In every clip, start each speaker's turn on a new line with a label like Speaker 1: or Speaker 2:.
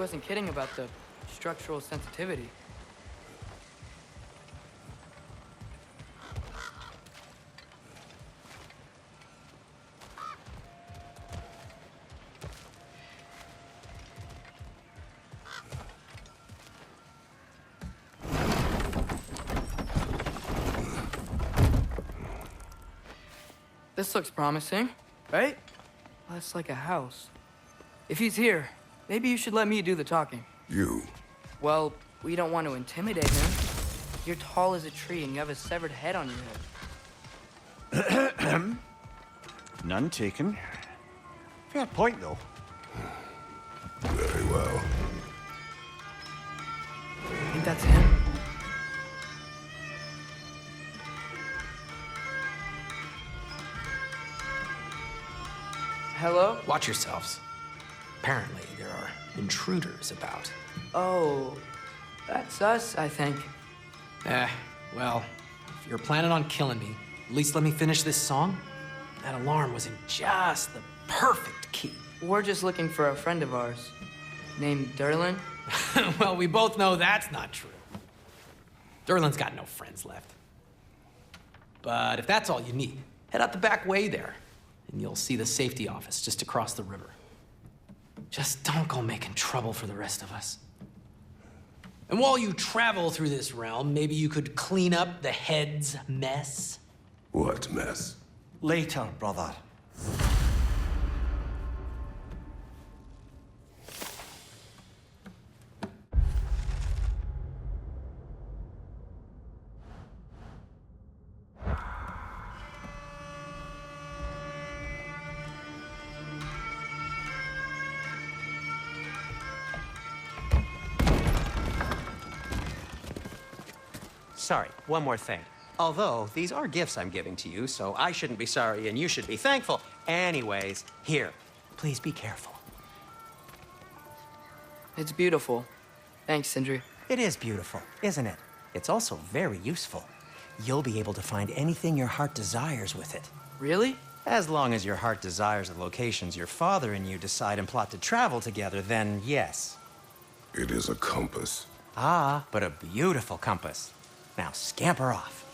Speaker 1: wasn't kidding about the structural sensitivity. This looks promising, right? Well, it's like a house. If he's here, maybe you should let me do the talking.
Speaker 2: You?
Speaker 1: Well, we don't want to intimidate him. You're tall as a tree and you have a severed head on your head.
Speaker 3: None taken. Fair point, though.
Speaker 2: Very well.
Speaker 1: I think that's him. Hello?
Speaker 4: Watch yourselves. Apparently, there are intruders about.
Speaker 1: Oh, that's us, I think.
Speaker 4: Well, if you're planning on killing me, at least let me finish this song. That alarm was in just the perfect key.
Speaker 1: We're just looking for a friend of ours, named Durlin.
Speaker 4: Well, we both know that's not true. Durlin's got no friends left. But if that's all you need, head out the back way there, and you'll see the safety office just across the river. Just don't go making trouble for the rest of us. And while you travel through this realm, maybe you could clean up the head's mess?
Speaker 2: What mess?
Speaker 3: Later, brother.
Speaker 5: Sorry, one more thing. Although, these are gifts I'm giving to you, so I shouldn't be sorry and you should be thankful. Anyways, here, please be careful.
Speaker 1: It's beautiful. Thanks, Sindri.
Speaker 5: It is beautiful, isn't it? It's also very useful. You'll be able to find anything your heart desires with it.
Speaker 1: Really?
Speaker 5: As long as your heart desires the locations your father and you decide and plot to travel together, then yes.
Speaker 2: It is a compass.
Speaker 5: Ah, but a beautiful compass. Now scamper off.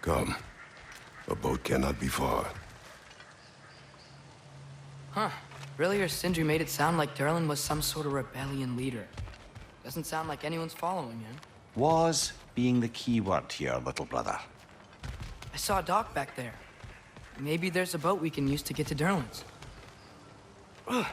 Speaker 2: Come. A boat cannot be far.
Speaker 1: Huh. Earlier, Sindri made it sound like Durlin was some sort of rebellion leader. Doesn't sound like anyone's following him.
Speaker 3: Was being the key word here, little brother.
Speaker 1: I saw a dock back there. Maybe there's a boat we can use to get to Durlin's. Ugh.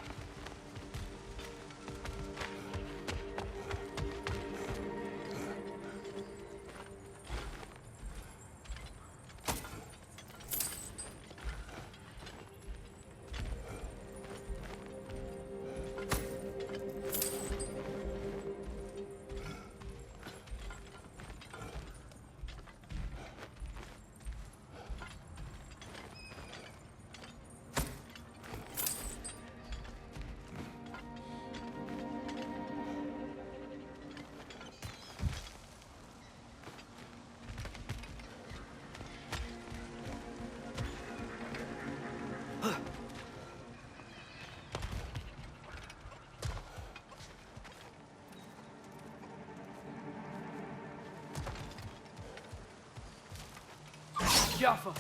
Speaker 1: Jaffa.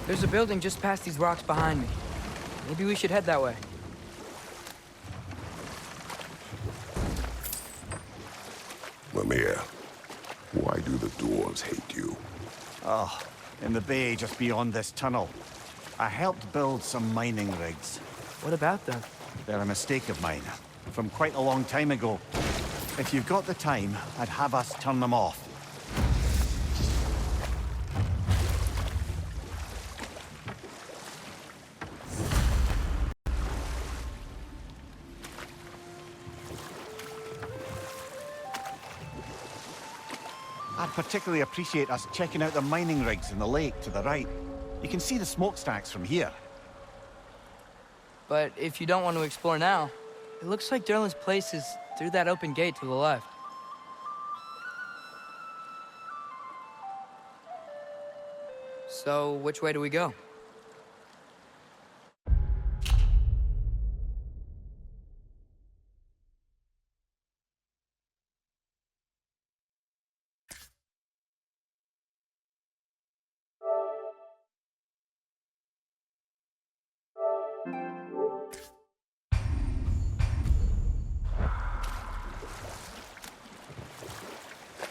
Speaker 1: There's a building just past these rocks behind me. Maybe we should head that way.
Speaker 2: Mimir, why do the dwarves hate you?
Speaker 3: Oh, in the bay just beyond this tunnel. I helped build some mining rigs.
Speaker 1: What about them?
Speaker 3: They're a mistake of mine, from quite a long time ago. If you've got the time, I'd have us turn them off. I'd particularly appreciate us checking out the mining rigs in the lake to the right. You can see the smokestacks from here.
Speaker 1: But if you don't want to explore now, it looks like Durlin's place is through that open gate to the left. So, which way do we go?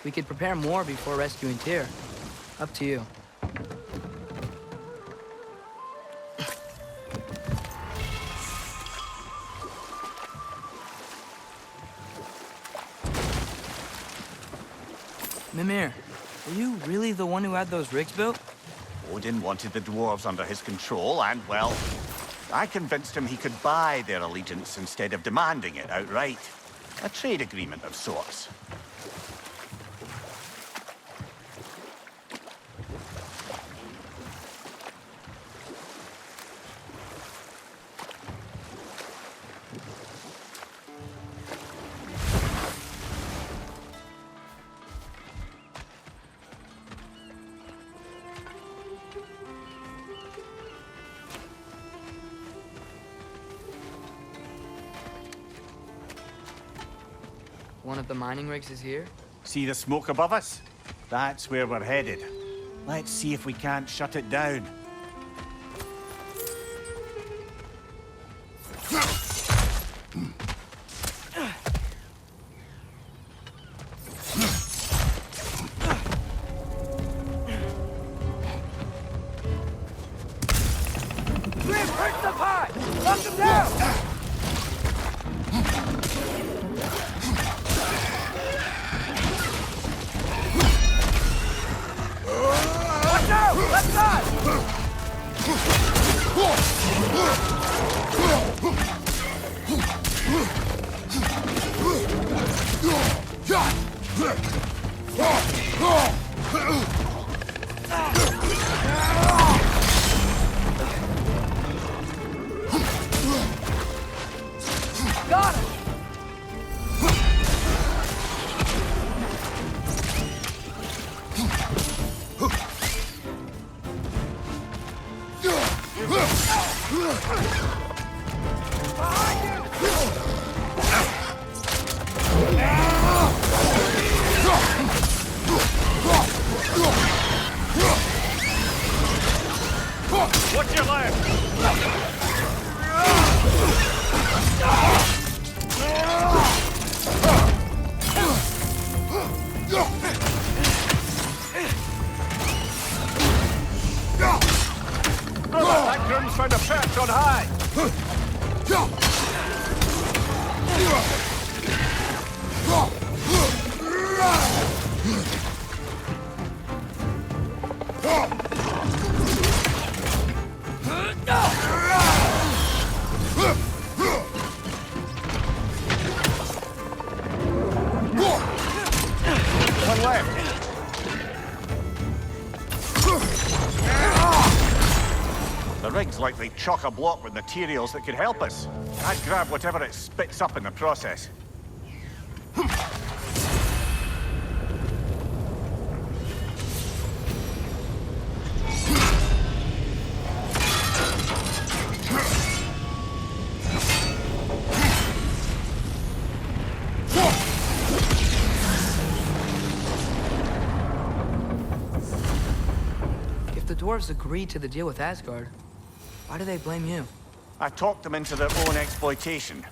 Speaker 1: We could prepare more before rescuing Tyr. Up to you. Mimir, are you really the one who had those rigs built?
Speaker 3: Odin wanted the dwarves under his control, and, well, I convinced him he could buy their allegiance instead of demanding it outright. A trade agreement of sorts.
Speaker 1: One of the mining rigs is here?
Speaker 3: See the smoke above us? That's where we're headed. Let's see if we can't shut it down.
Speaker 1: Got it!
Speaker 3: What's your left? That Grim's found a perch on high. One left. The rig's likely chock-a-block with materials that could help us. I'd grab whatever it spits up in the process.
Speaker 1: dwarves agreed to the deal with Asgard, why do they blame you?
Speaker 3: I talked them into their own exploitation.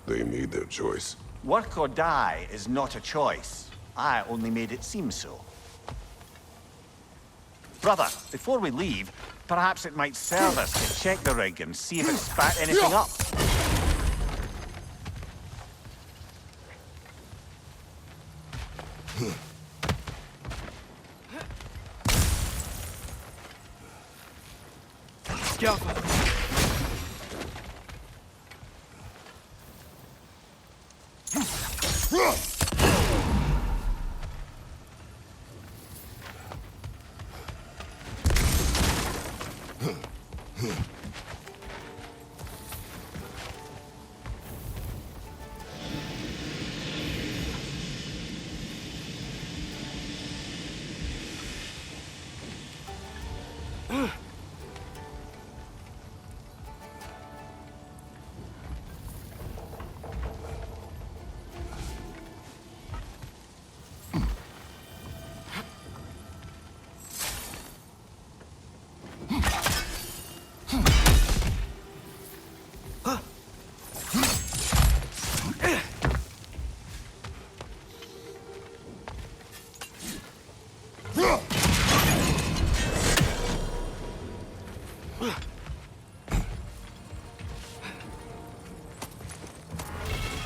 Speaker 2: They made their choice.
Speaker 3: Work or die is not a choice. I only made it seem so. Brother, before we leave, perhaps it might serve us to check the rig and see if it spat anything up.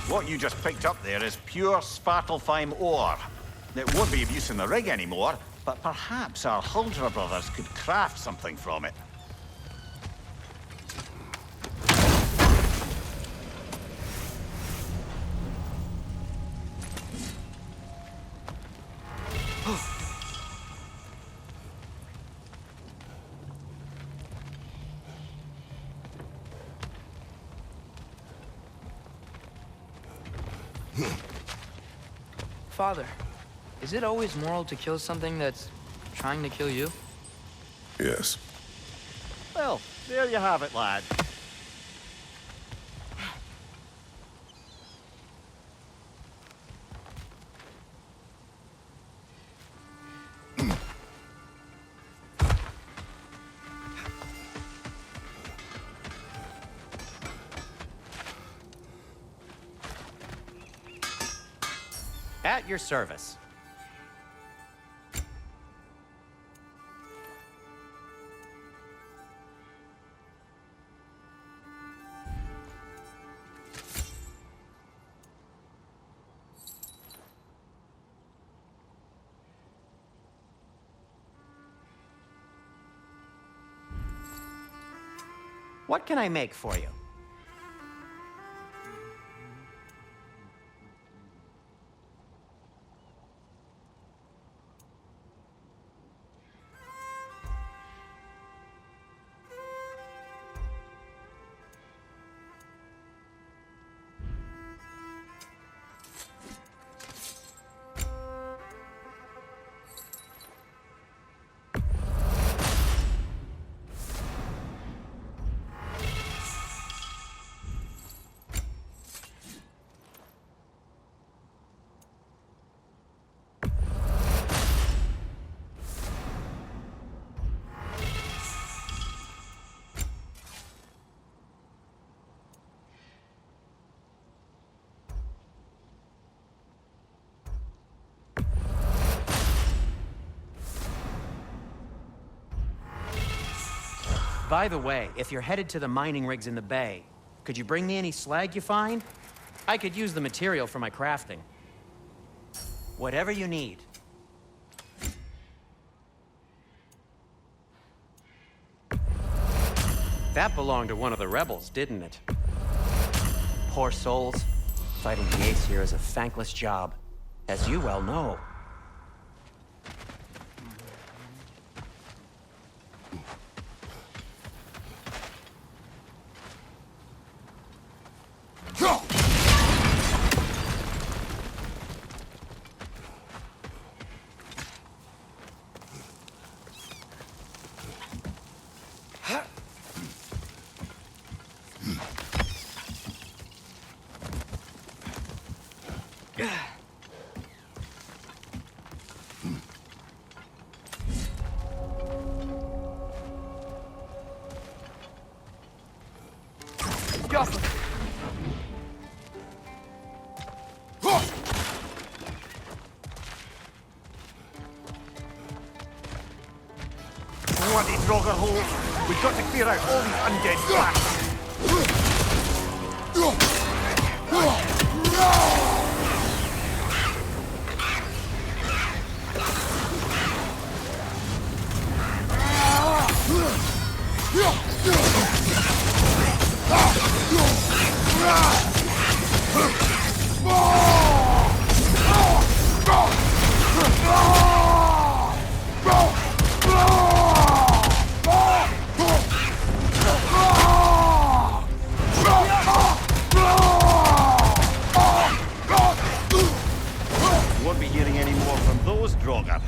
Speaker 3: What you just picked up there is pure Svartalfheim ore. It won't be of use in the rig anymore, but perhaps our Huldra brothers could craft something from it.
Speaker 1: Father, is it always moral to kill something that's trying to kill you?
Speaker 2: Yes.
Speaker 3: Well, there you have it, lad.
Speaker 5: At your service. What can I make for you? By the way, if you're headed to the mining rigs in the bay, could you bring me any slag you find? I could use the material for my crafting. Whatever you need. That belonged to one of the rebels, didn't it? Poor souls. Fighting the Aesir is a thankless job, as you well know.
Speaker 3: bloody Draugr hole. We've got to clear out all these undead bastards. Won't be hearing any more from those Draugr.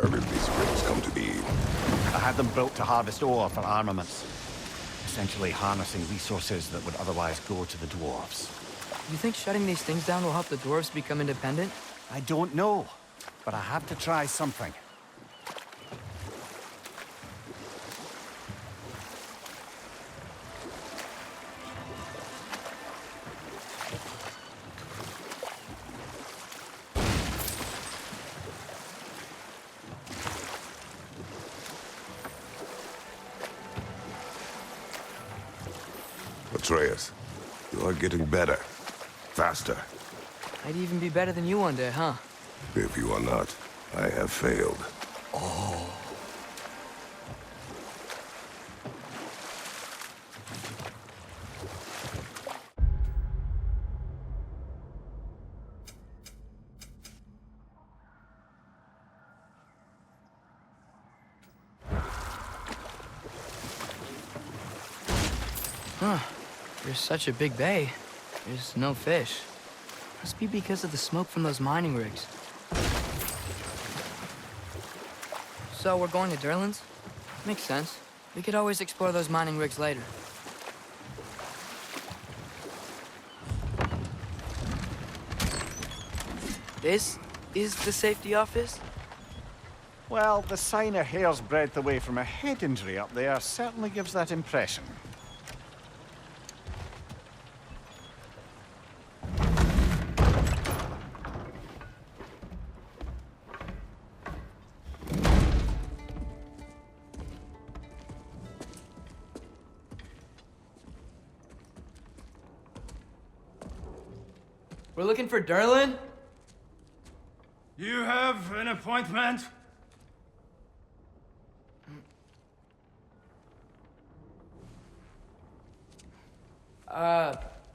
Speaker 2: How did these rings come to be?
Speaker 3: I had them built to harvest ore for armaments. Essentially harnessing resources that would otherwise go to the dwarves.
Speaker 1: You think shutting these things down will help the dwarves become independent?
Speaker 3: I don't know, but I have to try something.
Speaker 2: Atreus, you are getting better. Faster.
Speaker 1: I'd even be better than you one day, huh?
Speaker 2: If you are not, I have failed.
Speaker 1: Huh. There's such a big bay. There's no fish. Must be because of the smoke from those mining rigs. So we're going to Durlan's? Makes sense. We could always explore those mining rigs later. This is the safety office?
Speaker 3: Well, the sign a hair's breadth away from a head injury up there certainly gives that impression.
Speaker 1: We're looking for Durlan?
Speaker 6: You have an appointment?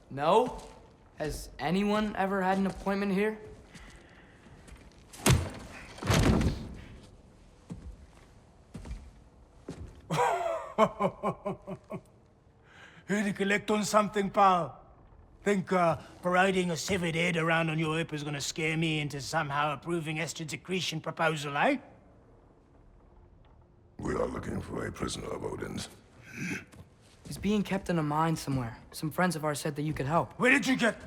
Speaker 1: No? Has anyone ever had an appointment here?
Speaker 6: Here to collect on something, pal? Think parading a severed head around on your hip is gonna scare me into somehow approving Esther's accretion proposal, eh?
Speaker 2: We are looking for a prisoner of Odin's.
Speaker 1: He's being kept in a mine somewhere. Some friends of ours said that you could help.
Speaker 6: Where did you get...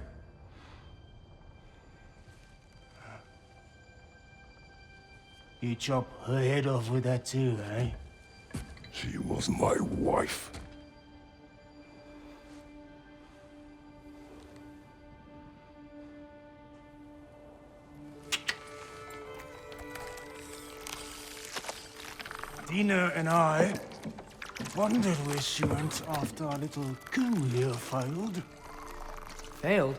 Speaker 6: You chop her head off with that too, eh?
Speaker 2: She was my wife.
Speaker 6: Dina and I wondered where she went after our little coup here failed.
Speaker 1: Failed?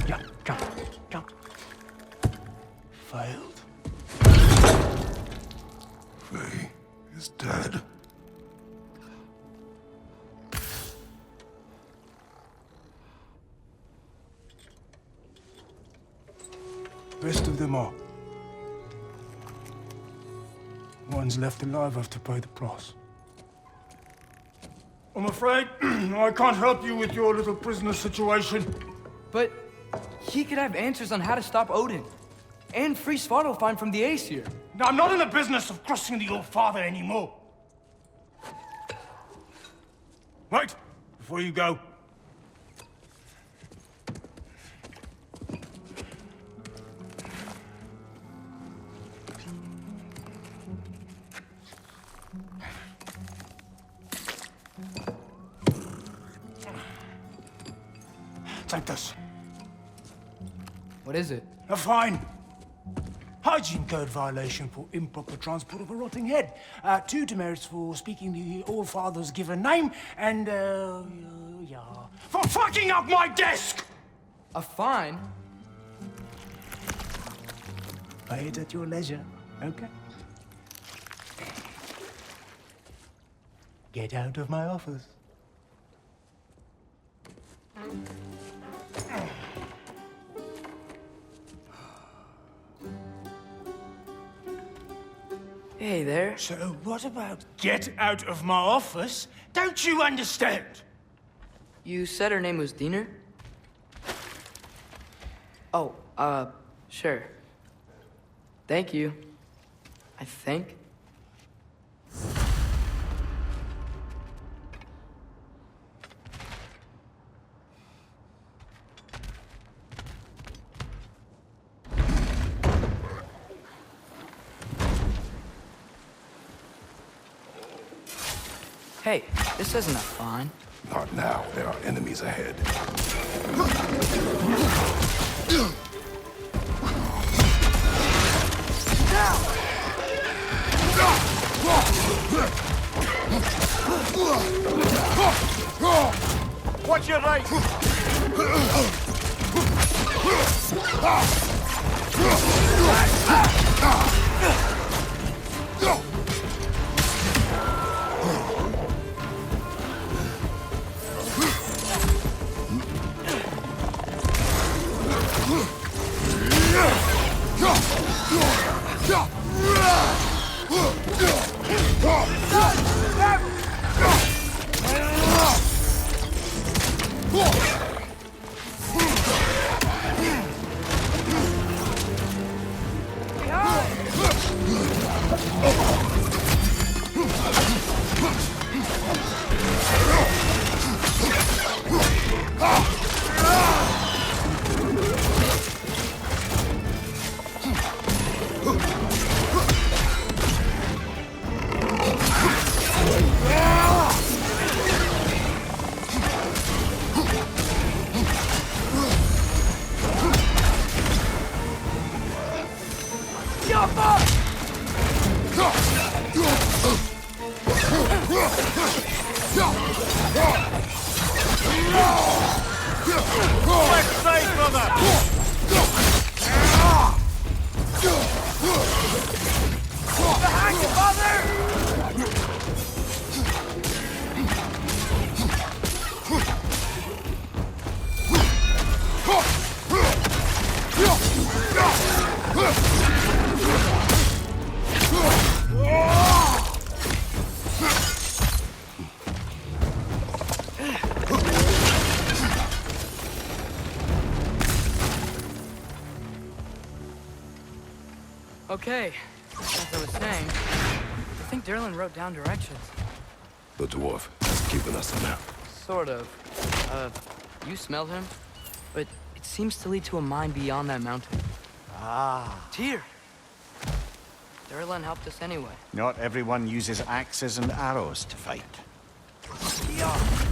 Speaker 6: Yeah, jump. Failed.
Speaker 2: Faye is dead.
Speaker 6: them all. One's left alive have to pay the price. I'm afraid I can't help you with your little prisoner situation.
Speaker 1: But he could have answers on how to stop Odin. And free Svartalfheim from the Aesir.
Speaker 6: Now, I'm not in the business of crossing the Old Father anymore. Right, before you go. Take this.
Speaker 1: What is it?
Speaker 6: A fine. Hygiene code violation for improper transport of a rotting head. 2 demerits for speaking the All-Father's given name, and, yeah. For fucking up my desk!
Speaker 1: A fine?
Speaker 6: Pay it at your leisure, okay? Get out of my office.
Speaker 1: Hey there.
Speaker 6: So what about get out of my office? Don't you understand?
Speaker 1: You said her name was Diener? Oh, sure. Thank you. I think. Hey, this isn't a fine.
Speaker 2: Not now. There are enemies ahead.
Speaker 3: Watch your right!
Speaker 1: Okay, as I was saying, I think Derlin wrote down directions.
Speaker 2: The dwarf is keeping us in there.
Speaker 1: Sort of. You smelled him? But it seems to lead to a mine beyond that mountain.
Speaker 3: Ah.
Speaker 1: Tyr! Derlin helped us anyway.
Speaker 3: Not everyone uses axes and arrows to fight.
Speaker 1: Yeah.